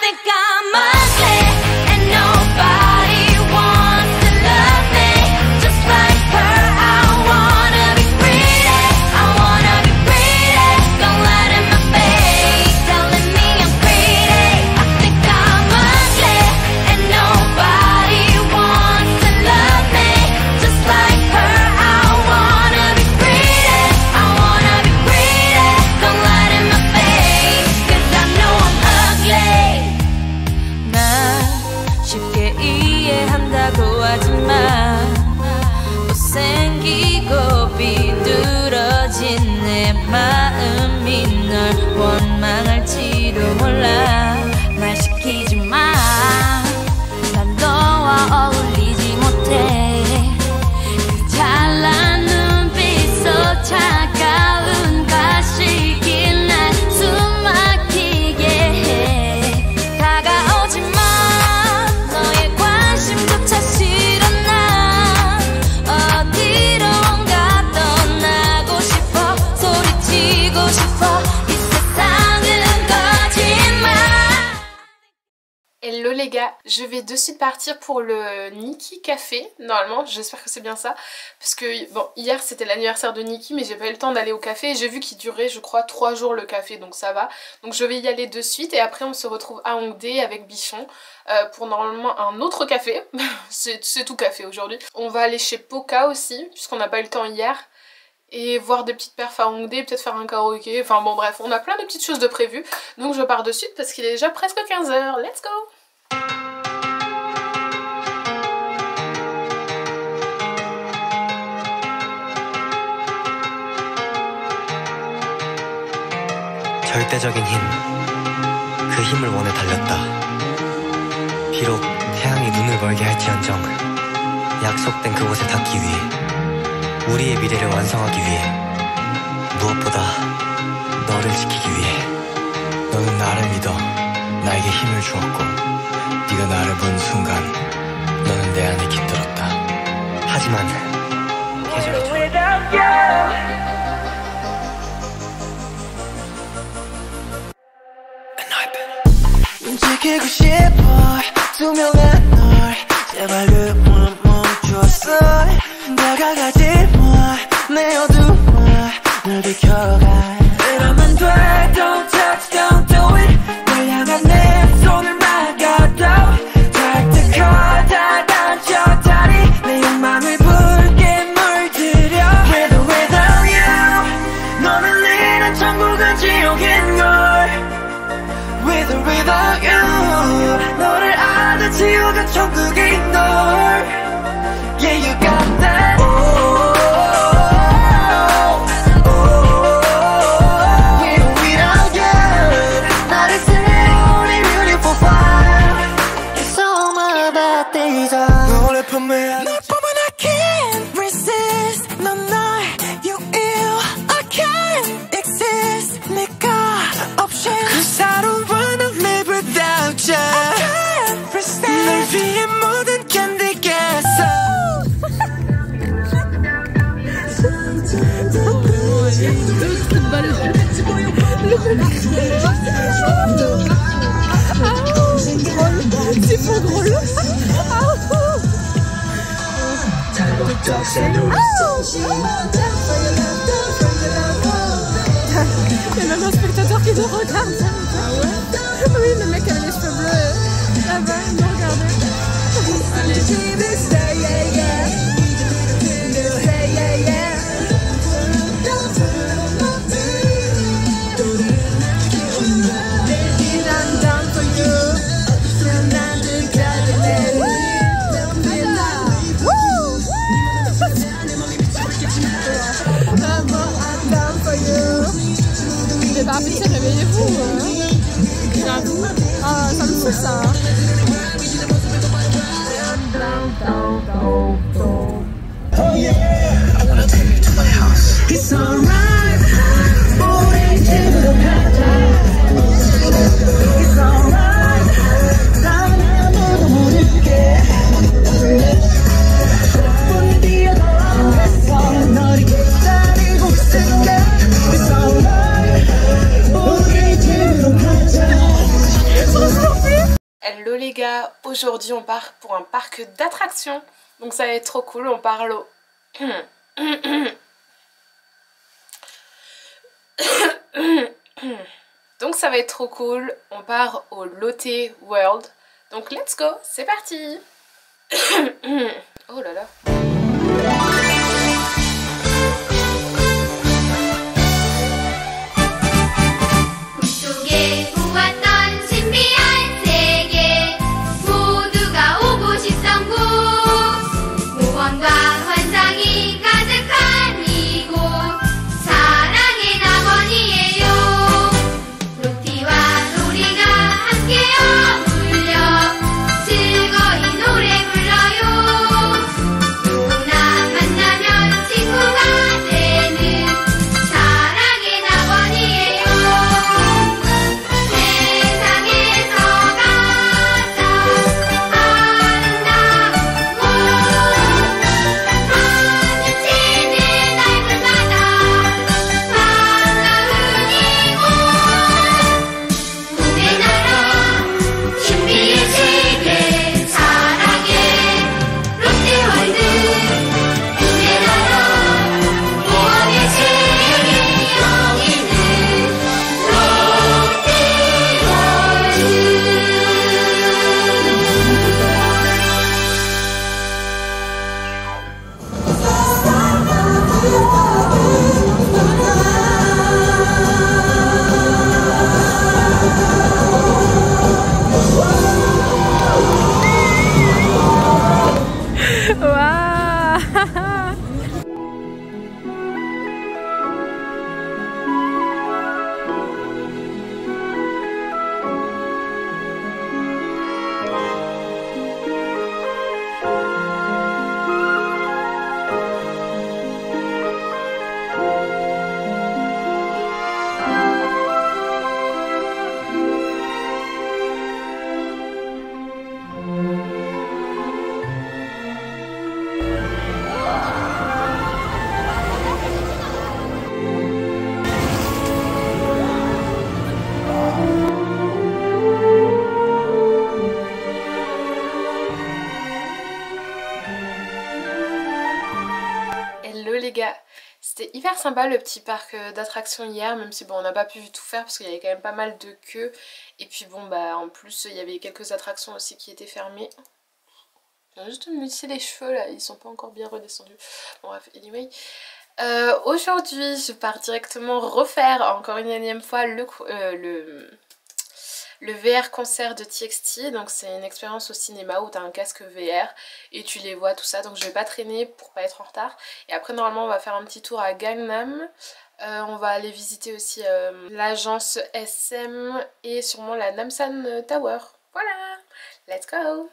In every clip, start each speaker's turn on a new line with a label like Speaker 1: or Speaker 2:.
Speaker 1: think I'm ugly and nobody wants to love me just like her. I wanna be pretty, I wanna be pretty. Don't let in my face, telling me I'm pretty. I think I'm ugly and nobody wants to love me just like her. I wanna be pretty, I wanna be pretty. Don't let in my face, 'cause I know I'm ugly. 난 쉽게 이해한다고 하지만 못생기고 비뚤어진 내 마음이 널 원망할지도 몰라. 말 시키지 마. 난 너와 어울리지 못해. 그 잘난 눈빛 속 차가운 가식이 날 숨막히게 해. 다가오지 마. 너의 관심조차 싫어. 난 어디론가 떠나고 싶어. 소리치고 싶어. 이 세상은 거짓말.
Speaker 2: Hello les gars, je vais de suite partir pour le Nikki Café, normalement, j'espère que c'est bien ça, parce que bon, hier c'était l'anniversaire de Nikki, mais j'ai pas eu le temps d'aller au café, et j'ai vu qu'il durait je crois 3 jours le café, donc ça va, donc je vais y aller de suite, et après on se retrouve à Hongdae avec Bichon, pour normalement un autre café, c'est tout café aujourd'hui. On va aller chez Poca aussi, puisqu'on n'a pas eu le temps hier, et voir des petites perfs à Hongdae, peut-être faire un karaoké, enfin bon bref, on a plein de petites choses de prévues, donc je pars de suite parce qu'il est déjà presque 15 h, let's go.
Speaker 3: 절대적인 힘, 그 힘을 원해 달렸다. 비록 태양이 눈을 멀게 할지언정 약속된 그곳에 닿기 위해, 우리의 미래를 완성하기 위해, 무엇보다 너를 지키기 위해. 너는 나를 믿어 나에게 힘을 주었고, 네가 나를 본 순간 너는 내 안에 깃들었다. 하지만 계절의
Speaker 4: 지키고 싶어 투명한 널 제발 그만 멈췄어. 다가가지 마 내 어둠을 널 비켜가. 이러면 돼 don't touch don't do it. 널 향한 내 손을 막아도 절대 커다란 다리 내 욕망을 붉게 물들여. With or without you 너는 이런 천국은 지옥인걸. With or without you 너를 아는 지옥은 천국인 걸. Yeah you got that. With or without you 나를 세우니 beautiful fire. It's all about desire. 너를 품에 널 보면 I can't resist. 넌 널 you ill I can't exist. 내가 없이 그 사로운 널 live without you. I can't resist. 널 위해 모든 견디겠어.
Speaker 2: C'est pas drôle. Il y a même un spectateur qui nous regarde. Ah ouais? Oui, le mec avec les cheveux bleus là-bas, il nous regardait. Mais bah petit, réveillez-vous. J'avoue. Ah, ça me saoule ça.
Speaker 4: Oh yeah, I wanna take you to my house. It's alright. 우리 집으로 가자. It's alright. 난 아무도 모를게. 몇 번 뛰어들어서 너를 기다리고 있을게. It's alright. 우리 집으로 가자.
Speaker 2: So stupid. Hello les gars, aujourd'hui on part pour un parc d'attractions. Donc ça va être trop cool, on parle au... Donc ça va être trop cool, on part au Lotte World. Donc let's go, c'est parti. Oh là là. Les gars, c'était hyper sympa le petit parc d'attractions hier, même si bon on n'a pas pu tout faire parce qu'il y avait quand même pas mal de queues et puis bon bah en plus il y avait quelques attractions aussi qui étaient fermées. Je viens juste de me lisser les cheveux là, ils sont pas encore bien redescendus. Bon bref, anyway. Aujourd'hui je pars directement refaire encore une énième fois le VR concert de TXT. Donc c'est une expérience au cinéma où tu as un casque VR et tu les vois tout ça, donc je vais pas traîner pour pas être en retard. Et après normalement on va faire un petit tour à Gangnam, on va aller visiter aussi l'agence SM et sûrement la Namsan Tower. Voilà, let's go.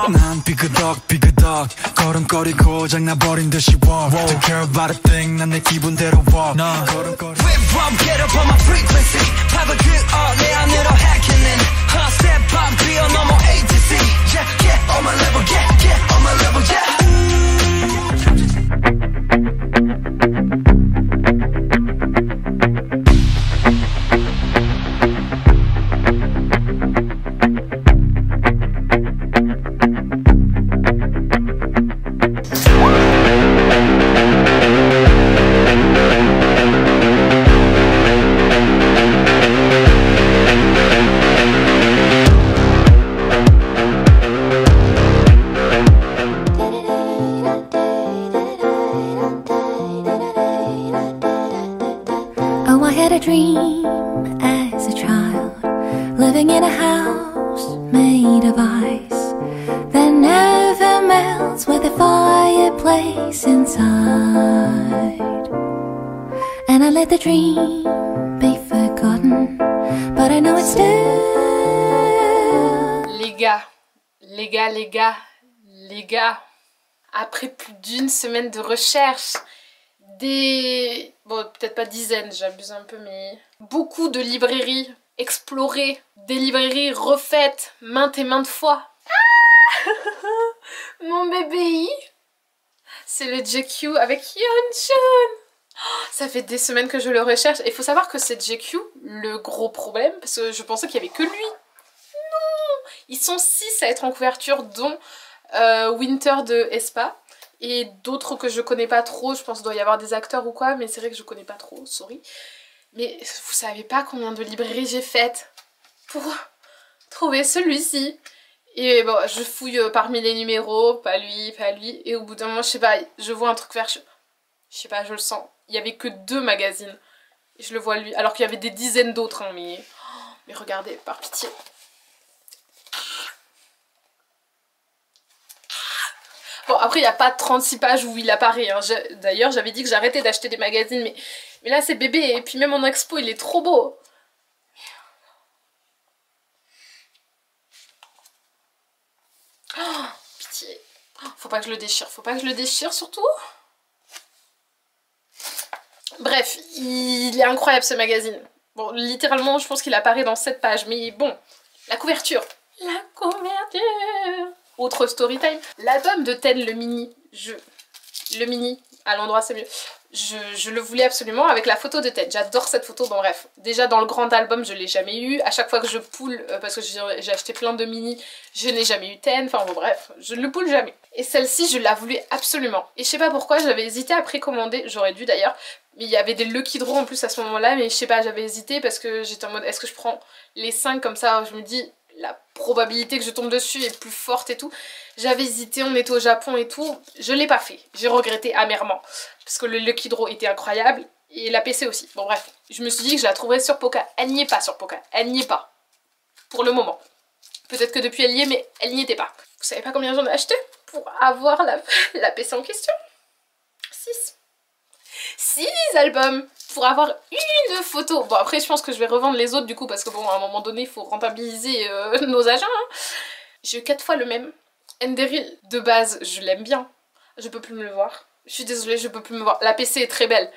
Speaker 5: 난 삐그덕 걸음걸이 고장나버린 듯이 walk Don't care about a thing 난 내 기분대로 walk 걸음걸이 Whip up get up on my frequency 팝을 그어 내 안으로 hacking step up 뛰어넘어 A to Z Yeah get on my level get on my level yeah
Speaker 1: dream as a child, living in a house made of ice that never melts with a fireplace inside. And I let the dream be forgotten, but I know it's still.
Speaker 2: Les gars, après plus d'une semaine de recherche, bon, peut-être pas dizaines, j'abuse un peu, mais beaucoup de librairies explorées, des librairies refaites maintes et maintes fois. Ah mon bébé, c'est le JQ avec Yeonjun. Oh, ça fait des semaines que je le recherche. Et il faut savoir que c'est JQ le gros problème, parce que je pensais qu'il y avait que lui. Non, ils sont 6 à être en couverture, dont Winter de aespa. Et d'autres que je connais pas trop, je pense qu'il doit y avoir des acteurs ou quoi, mais c'est vrai que je connais pas trop, sorry. Mais vous savez pas combien de librairies j'ai faites pour trouver celui-ci. Et bon, je fouille parmi les numéros, pas lui, et au bout d'un moment, je sais pas, je vois un truc vert, je sais pas, je le sens. Il y avait que 2 magazines, et je le vois lui, alors qu'il y avait des dizaines d'autres, hein, mais regardez, par pitié. Bon, après, il n'y a pas 36 pages où il apparaît. Hein. D'ailleurs, j'avais dit que j'arrêtais d'acheter des magazines, mais là, c'est bébé. Et puis même en expo, il est trop beau. Oh, pitié. Faut pas que je le déchire. Faut pas que je le déchire, surtout. Bref, il est incroyable, ce magazine. Bon, littéralement, je pense qu'il apparaît dans 7 pages. Mais bon, la couverture. La couverture. Autre story time. L'album de Ten, le mini, à l'endroit c'est mieux. Je le voulais absolument avec la photo de Ten. J'adore cette photo, bon bref. Déjà dans le grand album, je l'ai jamais eu. À chaque fois que je poule, parce que j'ai acheté plein de mini, je n'ai jamais eu Ten. Enfin bon bref, je ne le poule jamais. Et celle-ci, je la voulais absolument. Et je sais pas pourquoi, j'avais hésité à précommander. J'aurais dû d'ailleurs. Mais il y avait des Lucky Draw en plus à ce moment-là. Mais je sais pas, j'avais hésité parce que j'étais en mode, est-ce que je prends les 5 comme ça? Je me dis, la probabilité que je tombe dessus est plus forte et tout. J'avais hésité, on était au Japon et tout. Je l'ai pas fait. J'ai regretté amèrement. Parce que le Lucky Draw était incroyable. Et la PC aussi. Bon bref. Je me suis dit que je la trouverais sur Poca. Elle n'y est pas sur Poca. Elle n'y est pas. Pour le moment. Peut-être que depuis elle y est, mais elle n'y était pas. Vous savez pas combien j'en ai acheté pour avoir la PC en question? 6 albums pour avoir une photo. Bon après je pense que je vais revendre les autres du coup parce que bon à un moment donné il faut rentabiliser nos agents. Hein. J'ai eu 4 fois le même. Enderyl de base je l'aime bien. Je peux plus me le voir. Je suis désolée je peux plus me voir. La PC est très belle.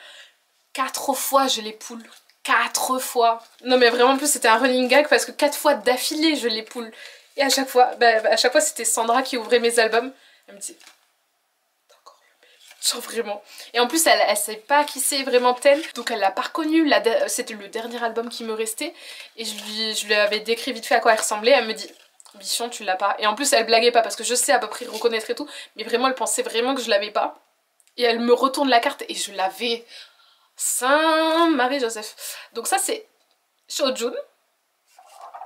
Speaker 2: 4 fois je les poule. 4 fois. Non mais vraiment en plus c'était un running gag parce que 4 fois d'affilée je les poule. Et à chaque fois, c'était Sandra qui ouvrait mes albums. Elle me disait genre vraiment. Et en plus elle sait pas qui c'est vraiment Ten, donc elle l'a pas reconnu. C'était le dernier album qui me restait et je lui avais décrit vite fait à quoi elle ressemblait. Elle me dit Bichon tu l'as pas. Et en plus elle blaguait pas parce que je sais à peu près reconnaître et tout, mais vraiment elle pensait vraiment que je l'avais pas. Et elle me retourne la carte et je l'avais. Saint Marie-Joseph. Donc ça c'est Shojun.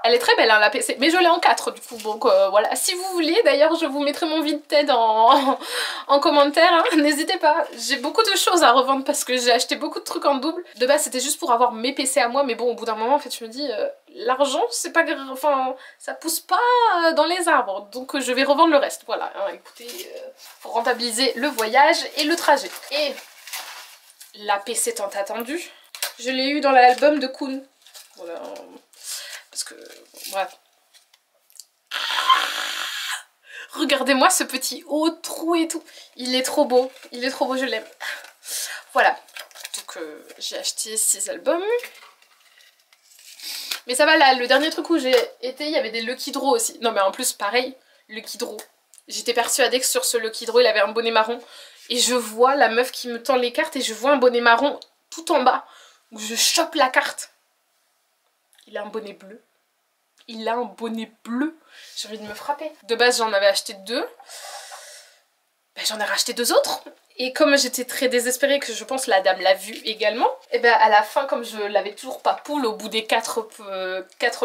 Speaker 2: Elle est très belle hein, la PC, mais je l'ai en 4 du coup, donc voilà. Si vous voulez, d'ailleurs je vous mettrai mon Vinted en commentaire, hein. N'hésitez pas. J'ai beaucoup de choses à revendre parce que j'ai acheté beaucoup de trucs en double. De base c'était juste pour avoir mes PC à moi, mais bon au bout d'un moment en fait je me dis, l'argent c'est pas grave, enfin ça pousse pas dans les arbres, donc je vais revendre le reste, voilà. Hein, écoutez, pour rentabiliser le voyage et le trajet. Et la PC tant attendue, je l'ai eu dans l'album de Kun. Voilà. Parce que, bref. Regardez-moi ce petit haut trou et tout. Il est trop beau, je l'aime. Voilà. Donc j'ai acheté 6 albums. Mais ça va là, le dernier truc où j'ai été, il y avait des Lucky Draw aussi. Non mais en plus pareil, Lucky Draw. J'étais persuadée que sur ce Lucky Draw il avait un bonnet marron. Et je vois la meuf qui me tend les cartes et je vois un bonnet marron tout en bas. Où je chope la carte. Il a un bonnet bleu. Il a un bonnet bleu. J'ai envie de me frapper. De base, j'en avais acheté 2. Ben, j'en ai racheté 2 autres. Et comme j'étais très désespérée, que je pense la dame l'a vu également, et ben à la fin, comme je l'avais toujours pas poule, au bout des 4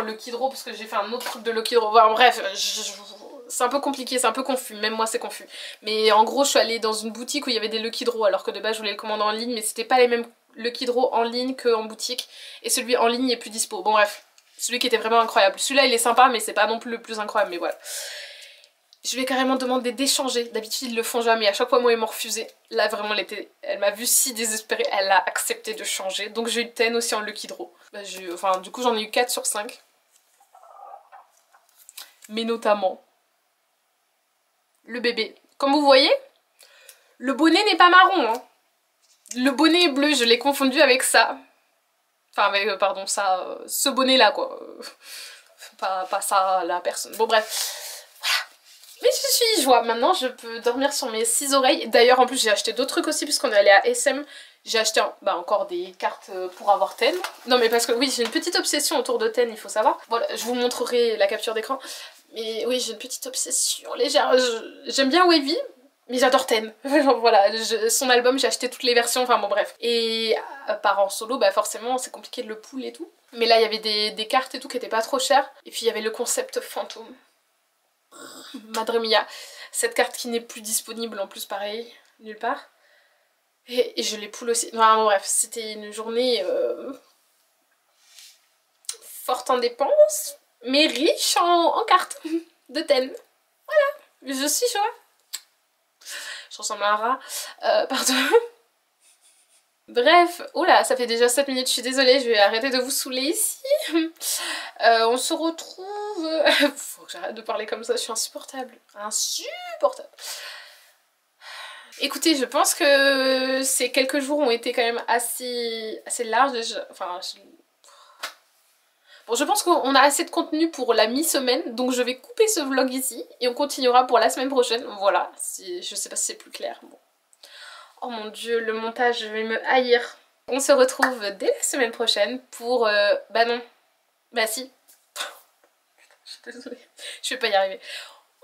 Speaker 2: Lucky Draw, parce que j'ai fait un autre truc de Lucky Draw, enfin, bref, c'est un peu compliqué, c'est un peu confus, même moi c'est confus. Mais en gros, je suis allée dans une boutique où il y avait des Lucky Draw, alors que de base, je voulais le commander en ligne, mais c'était pas les mêmes Lucky Draw en ligne qu'en boutique. Et celui en ligne est plus dispo. Bon bref, celui qui était vraiment incroyable. Celui-là il est sympa mais c'est pas non plus le plus incroyable, mais voilà. Je lui ai carrément demandé d'échanger. D'habitude ils le font jamais, à chaque fois moi ils m'ont refusé. Là vraiment elle m'a vu si désespérée, elle a accepté de changer. Donc j'ai eu 10 aussi en Lucky Draw. Bah, enfin du coup j'en ai eu 4 sur 5. Mais notamment le bébé. Comme vous voyez, le bonnet n'est pas marron, hein. Le bonnet est bleu, je l'ai confondu avec ça. Enfin avec, pardon, ça, ce bonnet là quoi. Pas ça, la personne. Bon bref. Mais je suis joie, maintenant je peux dormir sur mes 6 oreilles. D'ailleurs en plus j'ai acheté d'autres trucs aussi puisqu'on est allé à SM. J'ai acheté encore des cartes pour avoir Ten. Non mais parce que oui j'ai une petite obsession autour de Ten, il faut savoir. Voilà, je vous montrerai la capture d'écran. Mais oui j'ai une petite obsession légère. J'aime bien Wavy, mais j'adore Ten. Voilà, son album j'ai acheté toutes les versions, enfin bon bref. Et par en solo bah forcément c'est compliqué de le pull et tout. Mais là il y avait des cartes et tout qui étaient pas trop chères. Et puis il y avait le concept fantôme. Madre mia, cette carte qui n'est plus disponible en plus pareil, nulle part. Et je les pull aussi. Enfin, bon, bref, c'était une journée forte en dépenses, mais riche en cartes de Ten. Voilà, je suis joie. Je ressemble à un rat. Pardon. Bref, oula, ça fait déjà 7 minutes, je suis désolée, je vais arrêter de vous saouler ici. On se retrouve... Faut que j'arrête de parler comme ça, je suis insupportable. Insupportable. Écoutez, je pense que ces quelques jours ont été quand même assez larges. Bon, je pense qu'on a assez de contenu pour la mi-semaine, donc je vais couper ce vlog ici et on continuera pour la semaine prochaine. Voilà, je sais pas si c'est plus clair. Bon. Oh mon dieu, le montage, je vais me haïr. On se retrouve dès la semaine prochaine pour... bah non. Bah si. Je suis désolée. Je vais pas y arriver.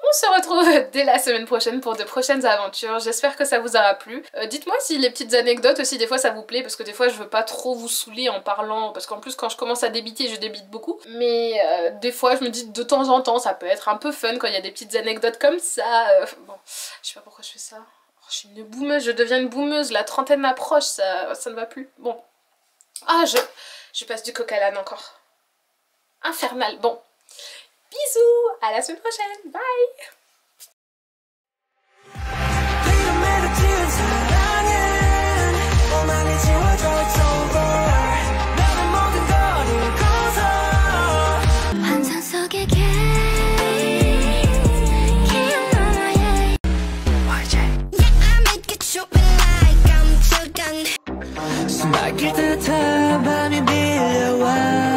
Speaker 2: On se retrouve dès la semaine prochaine pour de prochaines aventures. J'espère que ça vous aura plu. Dites-moi si les petites anecdotes aussi, des fois ça vous plaît. Parce que des fois je veux pas trop vous saouler en parlant. Parce qu'en plus quand je commence à débiter, je débite beaucoup. Mais des fois je me dis de temps en temps, ça peut être un peu fun quand il y a des petites anecdotes comme ça. Bon, je sais pas pourquoi je fais ça. Je suis une boumeuse, je deviens une boumeuse, la trentaine approche, ça ne va plus. Bon. Ah, je passe du coq à l'âne encore. Infernal. Bon. Bisous, à la semaine prochaine. Bye.
Speaker 4: 숨막힐 듯한 밤이 밀려와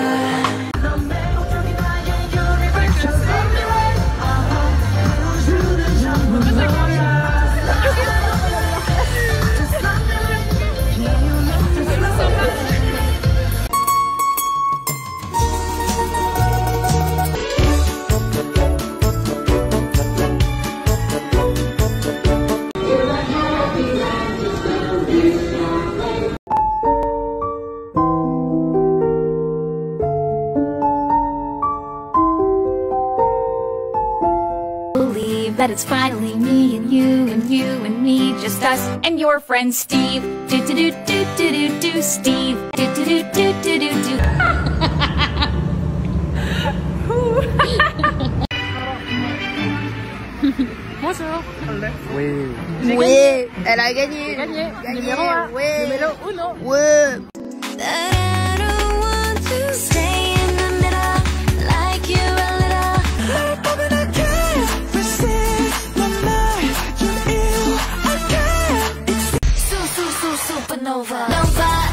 Speaker 1: that it's finally me and you and me, just us and your friend Steve. Do do do do do do do Steve. Do do do do do do do.
Speaker 2: Bonjour.
Speaker 3: Oui.
Speaker 6: Oui, elle a gagné.
Speaker 2: Gagné.
Speaker 6: Gagné.
Speaker 2: Numéro 1.
Speaker 6: Ouais.
Speaker 2: Numéro 1.
Speaker 6: Ouais.
Speaker 1: I don't want to stay in the middle like you a little.
Speaker 4: but I can't resist the night you're ill. I can't
Speaker 1: Supernova. Nova.